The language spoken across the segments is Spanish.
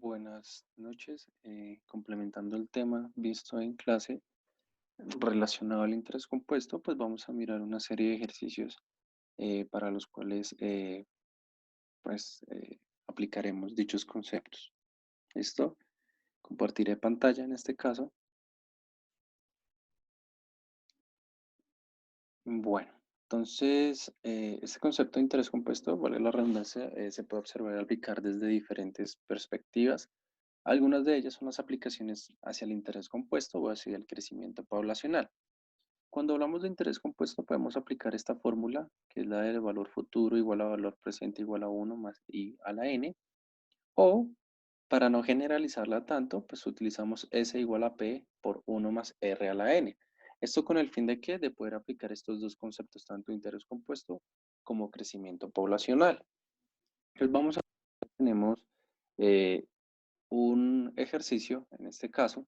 Buenas noches. Complementando el tema visto en clase relacionado al interés compuesto, pues vamos a mirar una serie de ejercicios para los cuales pues aplicaremos dichos conceptos. ¿Listo? Compartiré pantalla en este caso. Bueno, entonces este concepto de interés compuesto, vale la redundancia, se puede observar y aplicar desde diferentes perspectivas. Algunas de ellas son las aplicaciones hacia el interés compuesto o hacia el crecimiento poblacional. Cuando hablamos de interés compuesto podemos aplicar esta fórmula, que es la del valor futuro igual a valor presente igual a uno más I a la n, o para no generalizarla tanto, pues utilizamos S igual a P por uno más R a la n. Esto con el fin de que de poder aplicar estos dos conceptos, tanto interés compuesto como crecimiento poblacional. Entonces tenemos eh, un ejercicio, en este caso,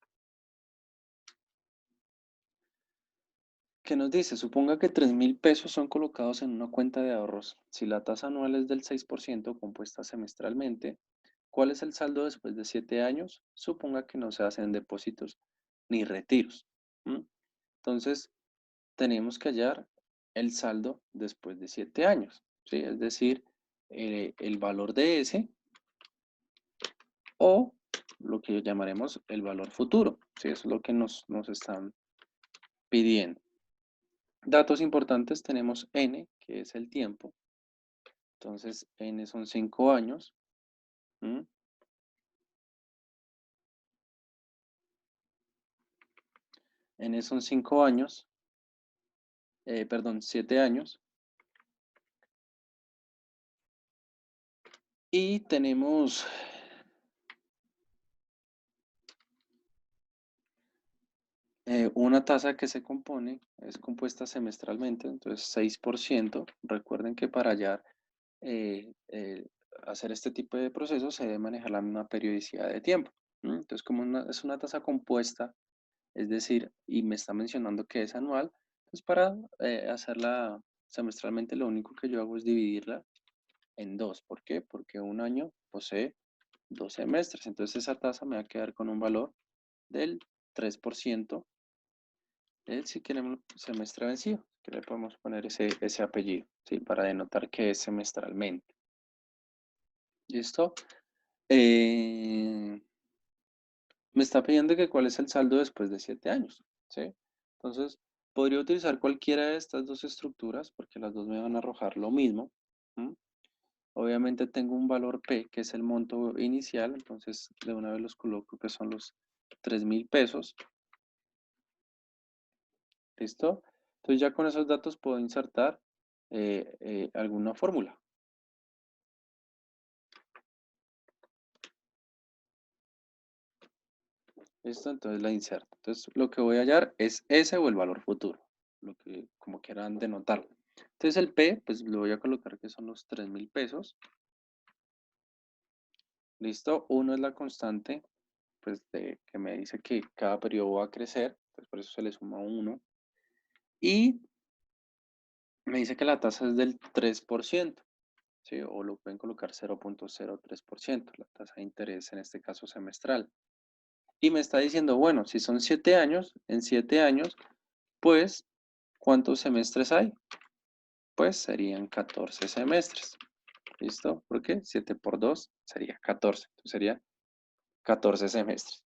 que nos dice, suponga que 3.000 pesos son colocados en una cuenta de ahorros. Si la tasa anual es del 6% compuesta semestralmente, ¿cuál es el saldo después de 7 años? Suponga que no se hacen depósitos ni retiros. ¿Mm? Entonces, tenemos que hallar el saldo después de 7 años, ¿sí? Es decir, el valor de ese o lo que llamaremos el valor futuro, ¿sí? Eso es lo que nos están pidiendo. Datos importantes, tenemos n, que es el tiempo. Entonces, n son 5 años. ¿Mm? N son 5 años. Perdón, 7 años. Y tenemos una tasa que se compone, es compuesta semestralmente, entonces 6%. Recuerden que para hallar, hacer este tipo de procesos se debe manejar la misma periodicidad de tiempo. Entonces, como es una tasa compuesta, es decir, y me está mencionando que es anual, pues para hacerla semestralmente lo único que yo hago es dividirla en dos. ¿Por qué? Porque un año posee 2 semestres, entonces esa tasa me va a quedar con un valor del 3% si queremos semestre vencido, que le podemos poner ese apellido, ¿sí? Para denotar que es semestralmente. ¿Listo? Me está pidiendo que cuál es el saldo después de 7 años, ¿sí? Entonces, podría utilizar cualquiera de estas dos estructuras porque las dos me van a arrojar lo mismo. ¿Mm? Obviamente tengo un valor P, que es el monto inicial, entonces de una vez los coloco que son los 3.000 pesos. ¿Listo? Entonces ya con esos datos puedo insertar alguna fórmula. ¿Listo? Entonces la inserto. Entonces lo que voy a hallar es ese o el valor futuro, lo que como quieran denotarlo. Entonces el P, pues lo voy a colocar que son los 3.000 pesos. ¿Listo? Uno es la constante, pues que me dice que cada periodo va a crecer, pues por eso se le suma 1. Y me dice que la tasa es del 3%, ¿sí? O lo pueden colocar 0.03%, la tasa de interés en este caso semestral. Y me está diciendo, bueno, si son 7 años, en 7 años, pues, ¿cuántos semestres hay? Pues serían 14 semestres. ¿Listo? ¿Por qué? 7 por 2 sería 14. Entonces sería 14 semestres.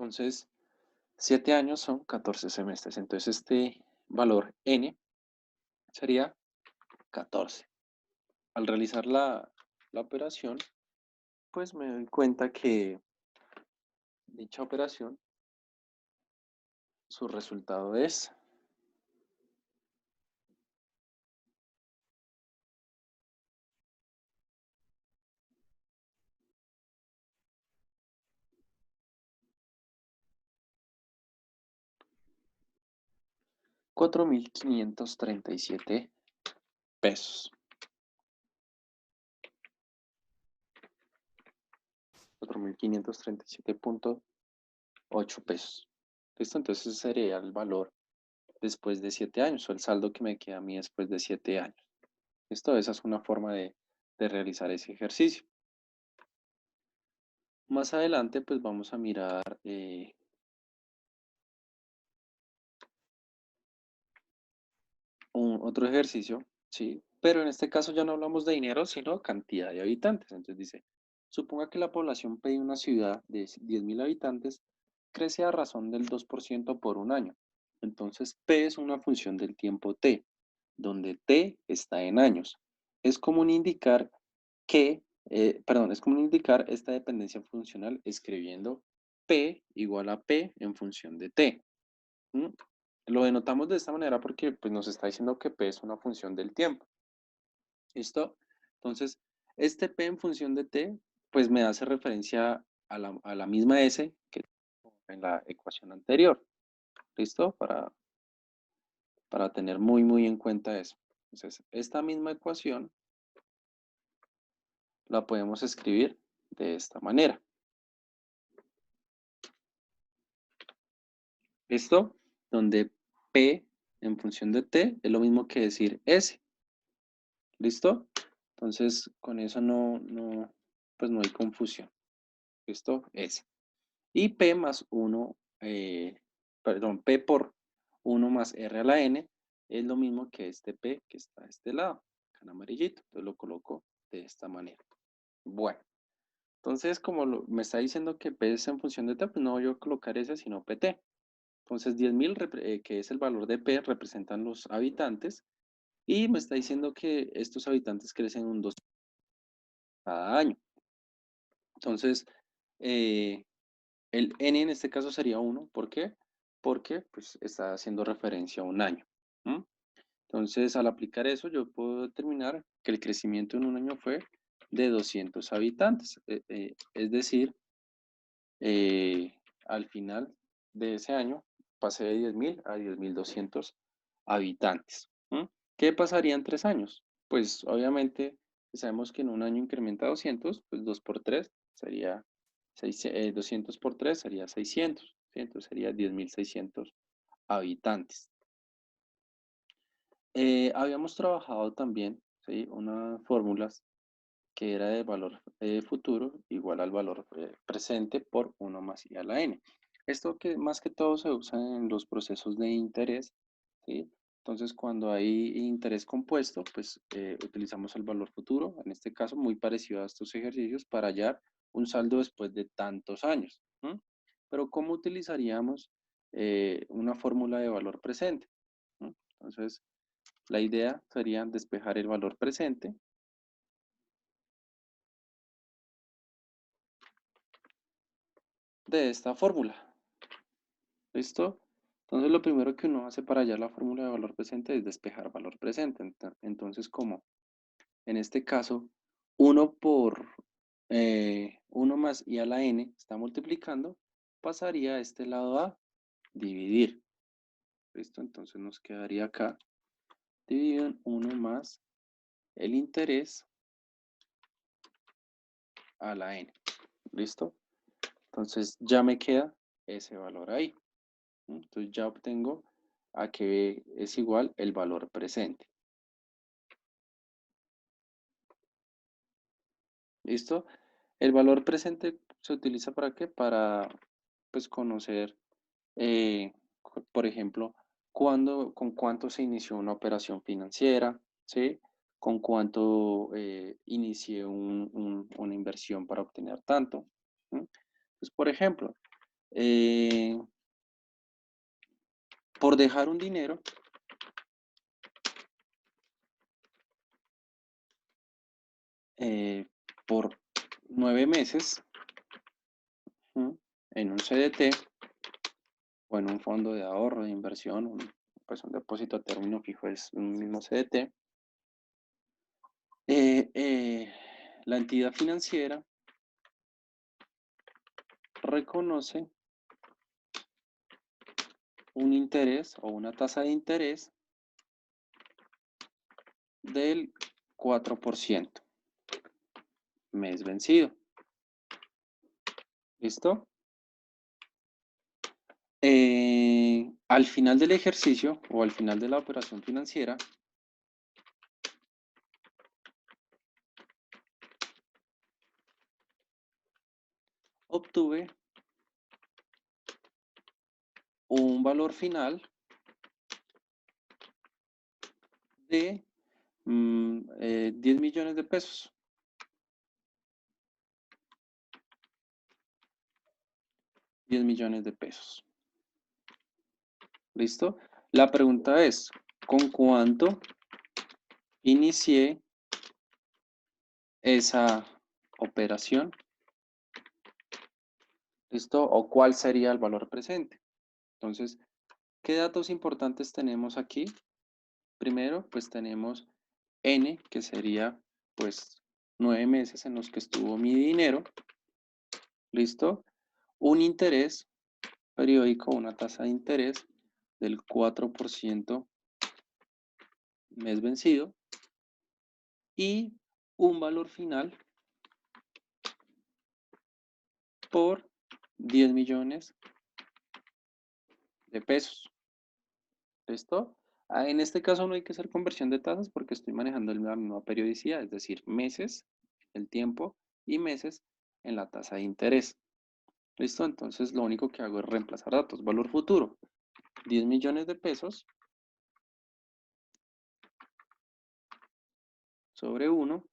Entonces, 7 años son 14 semestres. Entonces, este valor n sería 14. Al realizar la operación, pues me doy cuenta que dicha operación, su resultado es 4.537 pesos. 4.537.8 pesos. ¿Listo? Entonces ese sería el valor después de 7 años, o el saldo que me queda a mí después de 7 años. ¿Listo? Esa es una forma de realizar ese ejercicio. Más adelante, pues vamos a mirar otro ejercicio, ¿sí? Pero en este caso ya no hablamos de dinero, sino cantidad de habitantes. Entonces dice, suponga que la población P de una ciudad de 10.000 habitantes crece a razón del 2% por un año. Entonces P es una función del tiempo T, donde T está en años. Es común indicar es común indicar esta dependencia funcional escribiendo P igual a P en función de T. ¿Mm? Lo denotamos de esta manera porque pues, nos está diciendo que P es una función del tiempo. ¿Listo? Entonces, este P en función de T, pues me hace referencia a la misma S que en la ecuación anterior. ¿Listo? Para tener muy en cuenta eso. Entonces, esta misma ecuación la podemos escribir de esta manera. ¿Listo? Donde P en función de T es lo mismo que decir S. ¿Listo? Entonces, con eso pues no hay confusión. ¿Listo? S. Y P más 1, perdón, P por 1 más R a la N es lo mismo que este P que está a este lado, en amarillito. Entonces lo coloco de esta manera. Bueno, entonces como me está diciendo que P es en función de T, pues no voy a colocar ese, sino PT. Entonces 10.000, que es el valor de P, representan los habitantes. Y me está diciendo que estos habitantes crecen un 2 cada año. Entonces, el n en este caso sería 1. ¿Por qué? Porque pues, está haciendo referencia a un año. ¿Mm? Entonces, al aplicar eso, yo puedo determinar que el crecimiento en un año fue de 200 habitantes. Es decir, al final de ese año pasé de 10.000 a 10.200 habitantes. ¿Mm? ¿Qué pasaría en 3 años? Pues obviamente sabemos que en un año incrementa 200, pues 2 por 3 sería 200 por 3 sería 600, ¿sí? Entonces sería 10.600 habitantes. Habíamos trabajado también, ¿sí? Unas fórmulas que era de valor futuro igual al valor presente por 1 más i a la n. Esto que más que todo se usa en los procesos de interés, ¿sí? Entonces, cuando hay interés compuesto, pues utilizamos el valor futuro, en este caso muy parecido a estos ejercicios, para hallar un saldo después de tantos años. ¿Mm? Pero, ¿cómo utilizaríamos una fórmula de valor presente? ¿Mm? Entonces, la idea sería despejar el valor presente de esta fórmula. ¿Listo? Entonces lo primero que uno hace para hallar la fórmula de valor presente es despejar valor presente. Entonces, como en este caso, 1 por 1 más i a la n está multiplicando, pasaría a este lado a dividir. ¿Listo? Entonces nos quedaría acá dividido en 1 más el interés a la n. ¿Listo? Entonces ya me queda ese valor ahí. Entonces ya obtengo a que es igual el valor presente. ¿Listo? El valor presente se utiliza ¿para qué? Para pues conocer, por ejemplo, con cuánto se inició una operación financiera, ¿sí? Con cuánto inicié una inversión para obtener tanto. ¿Sí? Pues, por ejemplo, eh, por dejar un dinero, por 9 meses, ¿sí? En un CDT o en un fondo de ahorro, de inversión, pues un depósito a término fijo es un mismo CDT, la entidad financiera reconoce un interés o una tasa de interés del 4%, mes vencido. ¿Listo? Al final del ejercicio o al final de la operación financiera, obtuve un valor final de 10 millones de pesos. 10 millones de pesos. ¿Listo? La pregunta es, ¿con cuánto inicié esa operación? ¿Listo? ¿O cuál sería el valor presente? Entonces, ¿qué datos importantes tenemos aquí? Primero, pues tenemos N, que sería pues 9 meses en los que estuvo mi dinero. ¿Listo? Un interés periódico, una tasa de interés del 4% mes vencido y un valor final por 10 millones de pesos. ¿Listo? En este caso no hay que hacer conversión de tasas porque estoy manejando la misma periodicidad, es decir, meses, el tiempo, y meses en la tasa de interés. ¿Listo? Entonces lo único que hago es reemplazar datos. Valor futuro, 10 millones de pesos sobre 1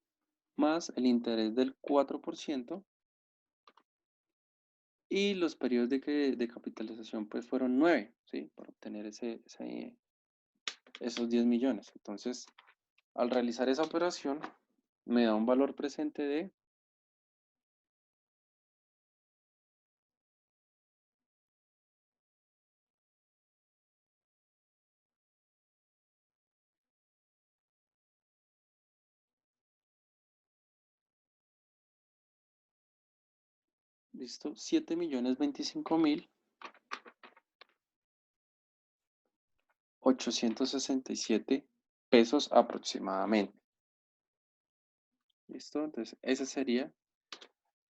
más el interés del 4% y los periodos de capitalización pues fueron 9, ¿sí? Para obtener esos 10 millones. Entonces, al realizar esa operación, me da un valor presente de ¿listo? 7.025.867 pesos aproximadamente. ¿Listo? Entonces, ese sería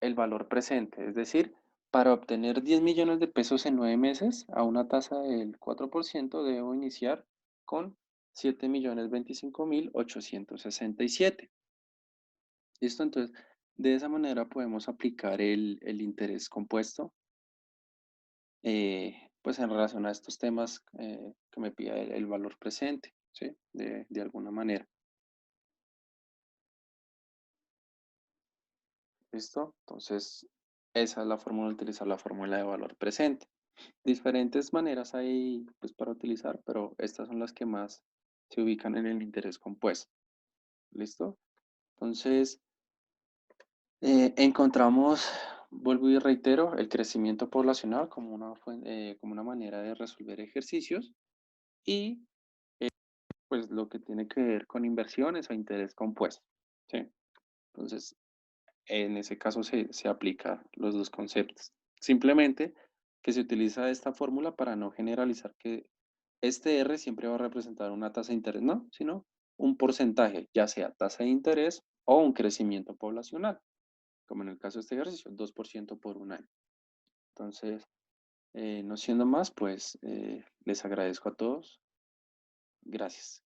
el valor presente. Es decir, para obtener 10 millones de pesos en 9 meses a una tasa del 4%, debo iniciar con 7.025.867. ¿Listo? Entonces, de esa manera podemos aplicar el interés compuesto pues en relación a estos temas que me pide el valor presente, ¿sí? De alguna manera. ¿Listo? Entonces, esa es la fórmula, utilizar la fórmula de valor presente. Diferentes maneras hay pues, para utilizar, pero estas son las que más se ubican en el interés compuesto. ¿Listo? Entonces, encontramos, vuelvo y reitero, el crecimiento poblacional como como una manera de resolver ejercicios y pues lo que tiene que ver con inversiones o interés compuesto. ¿Sí? Entonces, en ese caso se aplica los dos conceptos. Simplemente que se utiliza esta fórmula para no generalizar que este R siempre va a representar una tasa de interés, no, sino un porcentaje, ya sea tasa de interés o un crecimiento poblacional, como en el caso de este ejercicio, 2% por un año. Entonces, no siendo más, pues les agradezco a todos. Gracias.